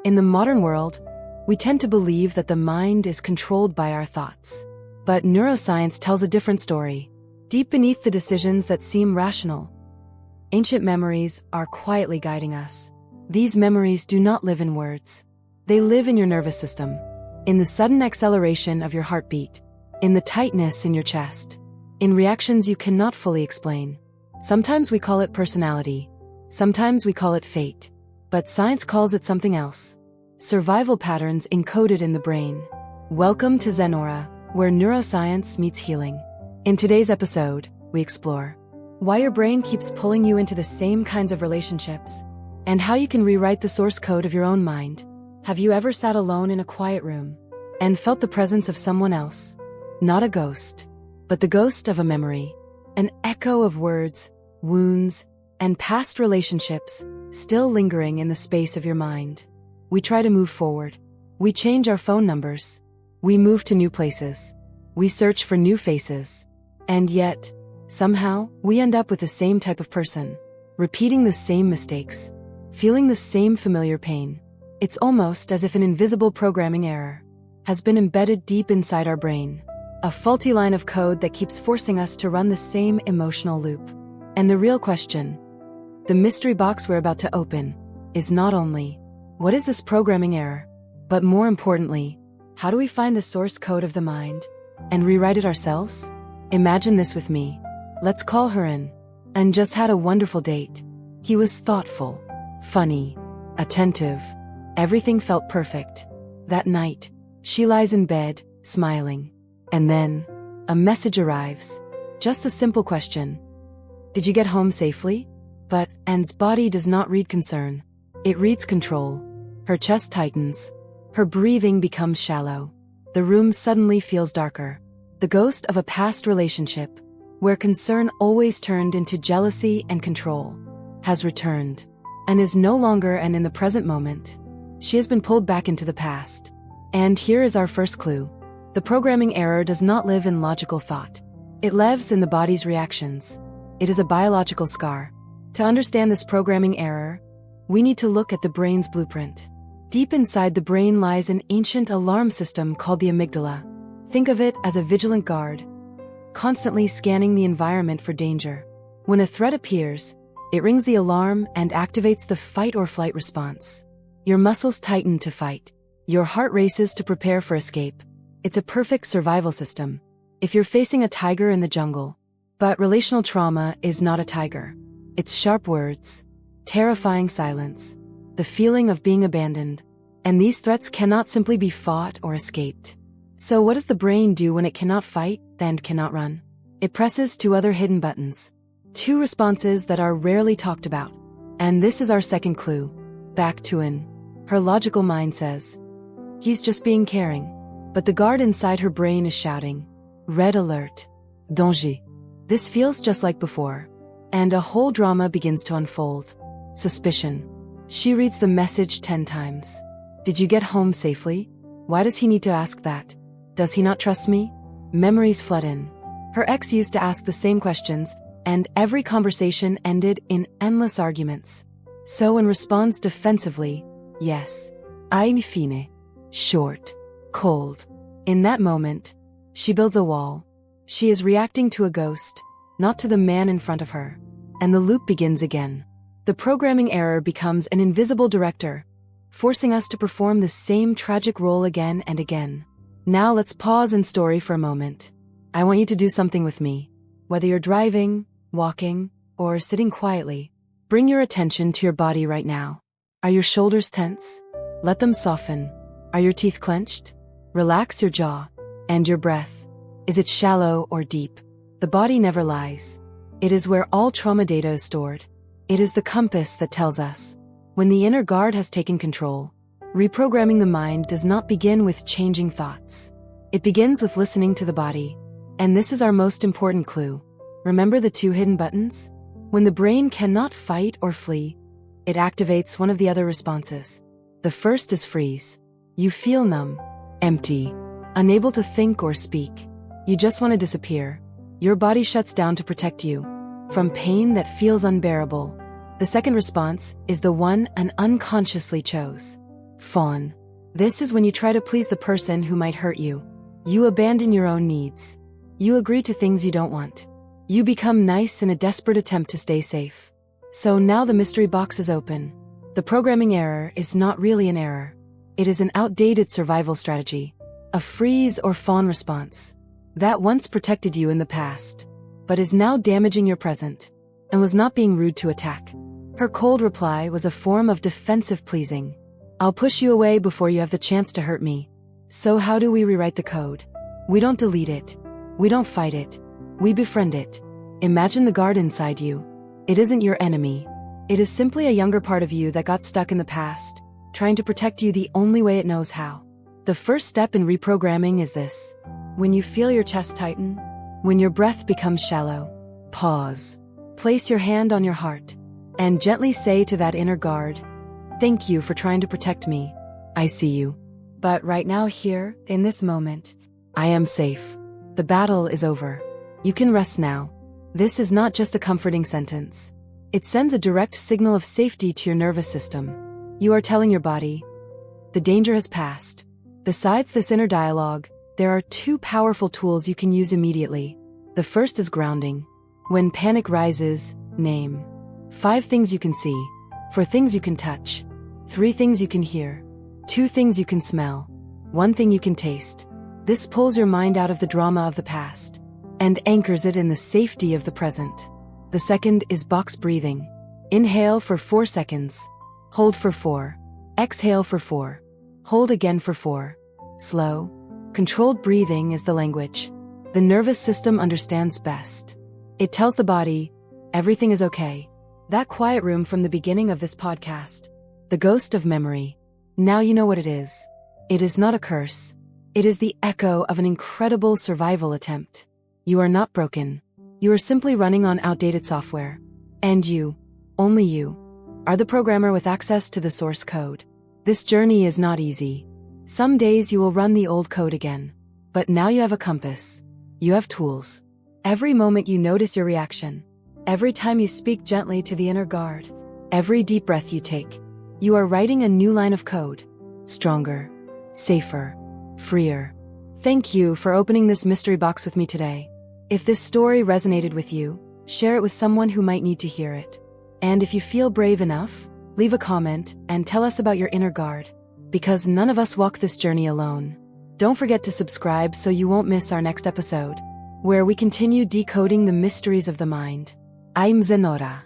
In the modern world, we tend to believe that the mind is controlled by our thoughts. But neuroscience tells a different story. Deep beneath the decisions that seem rational, ancient memories are quietly guiding us. These memories do not live in words. They live in your nervous system, in the sudden acceleration of your heartbeat, in the tightness in your chest, in reactions you cannot fully explain. Sometimes we call it personality. Sometimes we call it fate. But science calls it something else. Survival patterns encoded in the brain. Welcome to Zenora, where neuroscience meets healing. In today's episode, we explore why your brain keeps pulling you into the same kinds of relationships, and how you can rewrite the source code of your own mind. Have you ever sat alone in a quiet room and felt the presence of someone else? Not a ghost, but the ghost of a memory, an echo of words, wounds, and past relationships still lingering in the space of your mind. We try to move forward. We change our phone numbers. We move to new places. We search for new faces. And yet, somehow, we end up with the same type of person, repeating the same mistakes, feeling the same familiar pain. It's almost as if an invisible programming error has been embedded deep inside our brain, a faulty line of code that keeps forcing us to run the same emotional loop. And the real question, the mystery box we're about to open, is not only, what is this programming error? But more importantly, how do we find the source code of the mind and rewrite it ourselves? Imagine this with me. Let's call her in. And just had a wonderful date. He was thoughtful, funny, attentive. Everything felt perfect. That night, she lies in bed, smiling. And then, a message arrives. Just a simple question. Did you get home safely? But Anne's body does not read concern. It reads control. Her chest tightens. Her breathing becomes shallow. The room suddenly feels darker. The ghost of a past relationship, where concern always turned into jealousy and control, has returned, and is no longer and in the present moment. She has been pulled back into the past. And here is our first clue. The programming error does not live in logical thought. It lives in the body's reactions. It is a biological scar. To understand this programming error, we need to look at the brain's blueprint. Deep inside the brain lies an ancient alarm system called the amygdala. Think of it as a vigilant guard, constantly scanning the environment for danger. When a threat appears, it rings the alarm and activates the fight or flight response. Your muscles tighten to fight. Your heart races to prepare for escape. It's a perfect survival system if you're facing a tiger in the jungle. But relational trauma is not a tiger. It's sharp words, terrifying silence, the feeling of being abandoned. And these threats cannot simply be fought or escaped. So what does the brain do when it cannot fight and cannot run? It presses two other hidden buttons. Two responses that are rarely talked about. And this is our second clue. Back to Anne. Her logical mind says, he's just being caring. But the guard inside her brain is shouting, red alert, danger. This feels just like before. And a whole drama begins to unfold. Suspicion. She reads the message 10 times. Did you get home safely? Why does he need to ask that? Does he not trust me? Memories flood in. Her ex used to ask the same questions, and every conversation ended in endless arguments. So Anne responds defensively, yes. I'm fine. Short. Cold. In that moment, she builds a wall. She is reacting to a ghost, not to the man in front of her. And the loop begins again. The programming error becomes an invisible director, forcing us to perform the same tragic role again and again. Now let's pause in story for a moment. I want you to do something with me. Whether you're driving, walking, or sitting quietly, bring your attention to your body right now. Are your shoulders tense? Let them soften. Are your teeth clenched? Relax your jaw. And your breath. Is it shallow or deep? The body never lies. It is where all trauma data is stored. It is the compass that tells us when the inner guard has taken control. Reprogramming the mind does not begin with changing thoughts. It begins with listening to the body. And this is our most important clue. Remember the two hidden buttons? When the brain cannot fight or flee, it activates one of the other responses. The first is freeze. You feel numb, empty, unable to think or speak. You just want to disappear. Your body shuts down to protect you from pain that feels unbearable. The second response is the one Anne unconsciously chose. Fawn. This is when you try to please the person who might hurt you. You abandon your own needs. You agree to things you don't want. You become nice in a desperate attempt to stay safe. So now the mystery box is open. The programming error is not really an error. It is an outdated survival strategy. A freeze or fawn response. That once protected you in the past, but is now damaging your present, and was not being rude to attack. Her cold reply was a form of defensive pleasing. I'll push you away before you have the chance to hurt me. So how do we rewrite the code? We don't delete it. We don't fight it. We befriend it. Imagine the guard inside you. It isn't your enemy. It is simply a younger part of you that got stuck in the past, trying to protect you the only way it knows how. The first step in reprogramming is this. When you feel your chest tighten, when your breath becomes shallow, pause. Place your hand on your heart, and gently say to that inner guard, "Thank you for trying to protect me. I see you. But right now here, in this moment, I am safe. The battle is over. You can rest now." This is not just a comforting sentence. It sends a direct signal of safety to your nervous system. You are telling your body, the danger has passed. Besides this inner dialogue, there are two powerful tools you can use immediately. The first is grounding. When panic rises, name 5 things you can see, 4 things you can touch, 3 things you can hear, 2 things you can smell, 1 thing you can taste. This pulls your mind out of the drama of the past and anchors it in the safety of the present. The second is box breathing. Inhale for 4 seconds. Hold for 4. Exhale for 4. Hold again for 4. Slow, controlled breathing is the language the nervous system understands best. It tells the body, everything is okay. That quiet room from the beginning of this podcast. The ghost of memory. Now you know what it is. It is not a curse. It is the echo of an incredible survival attempt. You are not broken. You are simply running on outdated software. And you, only you, are the programmer with access to the source code. This journey is not easy. Some days you will run the old code again. But now you have a compass. You have tools. Every moment you notice your reaction. Every time you speak gently to the inner guard. Every deep breath you take. You are writing a new line of code. Stronger. Safer. Freer. Thank you for opening this mystery box with me today. If this story resonated with you, share it with someone who might need to hear it. And if you feel brave enough, leave a comment and tell us about your inner guard. Because none of us walk this journey alone. Don't forget to subscribe so you won't miss our next episode, where we continue decoding the mysteries of the mind. I'm Zenora,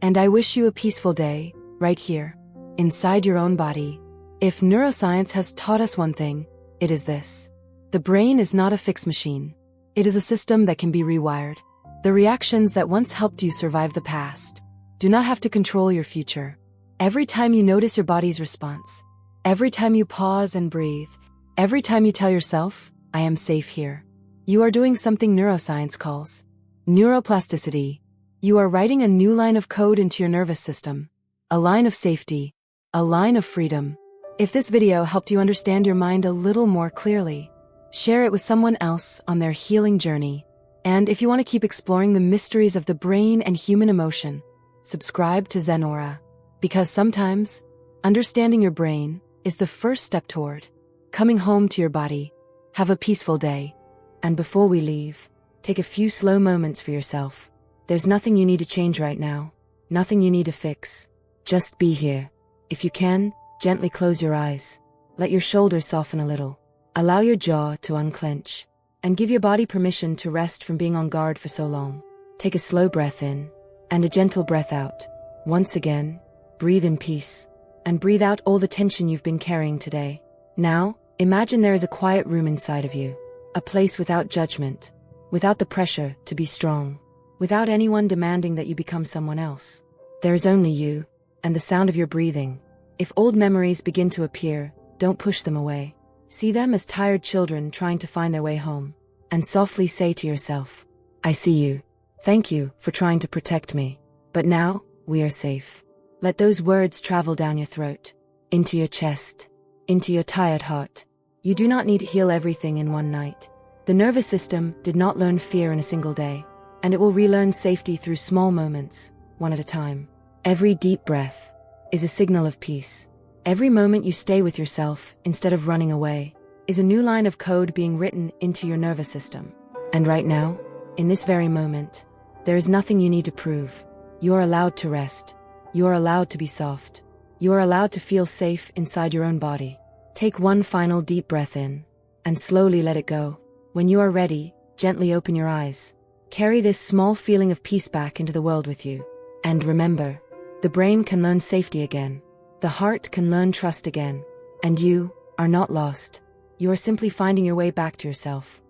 and I wish you a peaceful day, right here, inside your own body. If neuroscience has taught us one thing, it is this. The brain is not a fixed machine. It is a system that can be rewired. The reactions that once helped you survive the past do not have to control your future. Every time you notice your body's response, every time you pause and breathe, every time you tell yourself, I am safe here, you are doing something neuroscience calls neuroplasticity. You are writing a new line of code into your nervous system. A line of safety. A line of freedom. If this video helped you understand your mind a little more clearly, share it with someone else on their healing journey. And if you want to keep exploring the mysteries of the brain and human emotion, subscribe to Zenora. Because sometimes, understanding your brain is the first step toward coming home to your body. Have a peaceful day. And before we leave, take a few slow moments for yourself. There's nothing you need to change right now. Nothing you need to fix. Just be here. If you can, gently close your eyes. Let your shoulders soften a little. Allow your jaw to unclench. And give your body permission to rest from being on guard for so long. Take a slow breath in, and a gentle breath out. Once again, breathe in peace. And breathe out all the tension you've been carrying today. Now, imagine there is a quiet room inside of you. A place without judgment. Without the pressure to be strong. Without anyone demanding that you become someone else. There is only you, and the sound of your breathing. If old memories begin to appear, don't push them away. See them as tired children trying to find their way home. And softly say to yourself, I see you. Thank you for trying to protect me. But now, we are safe. Let those words travel down your throat, into your chest, into your tired heart. You do not need to heal everything in one night. The nervous system did not learn fear in a single day, and it will relearn safety through small moments, one at a time. Every deep breath is a signal of peace. Every moment you stay with yourself, instead of running away, is a new line of code being written into your nervous system. And right now, in this very moment, there is nothing you need to prove. You are allowed to rest. You are allowed to be soft. You are allowed to feel safe inside your own body. Take one final deep breath in, and slowly let it go. When you are ready, gently open your eyes. Carry this small feeling of peace back into the world with you. And remember, the brain can learn safety again. The heart can learn trust again. And you are not lost. You are simply finding your way back to yourself.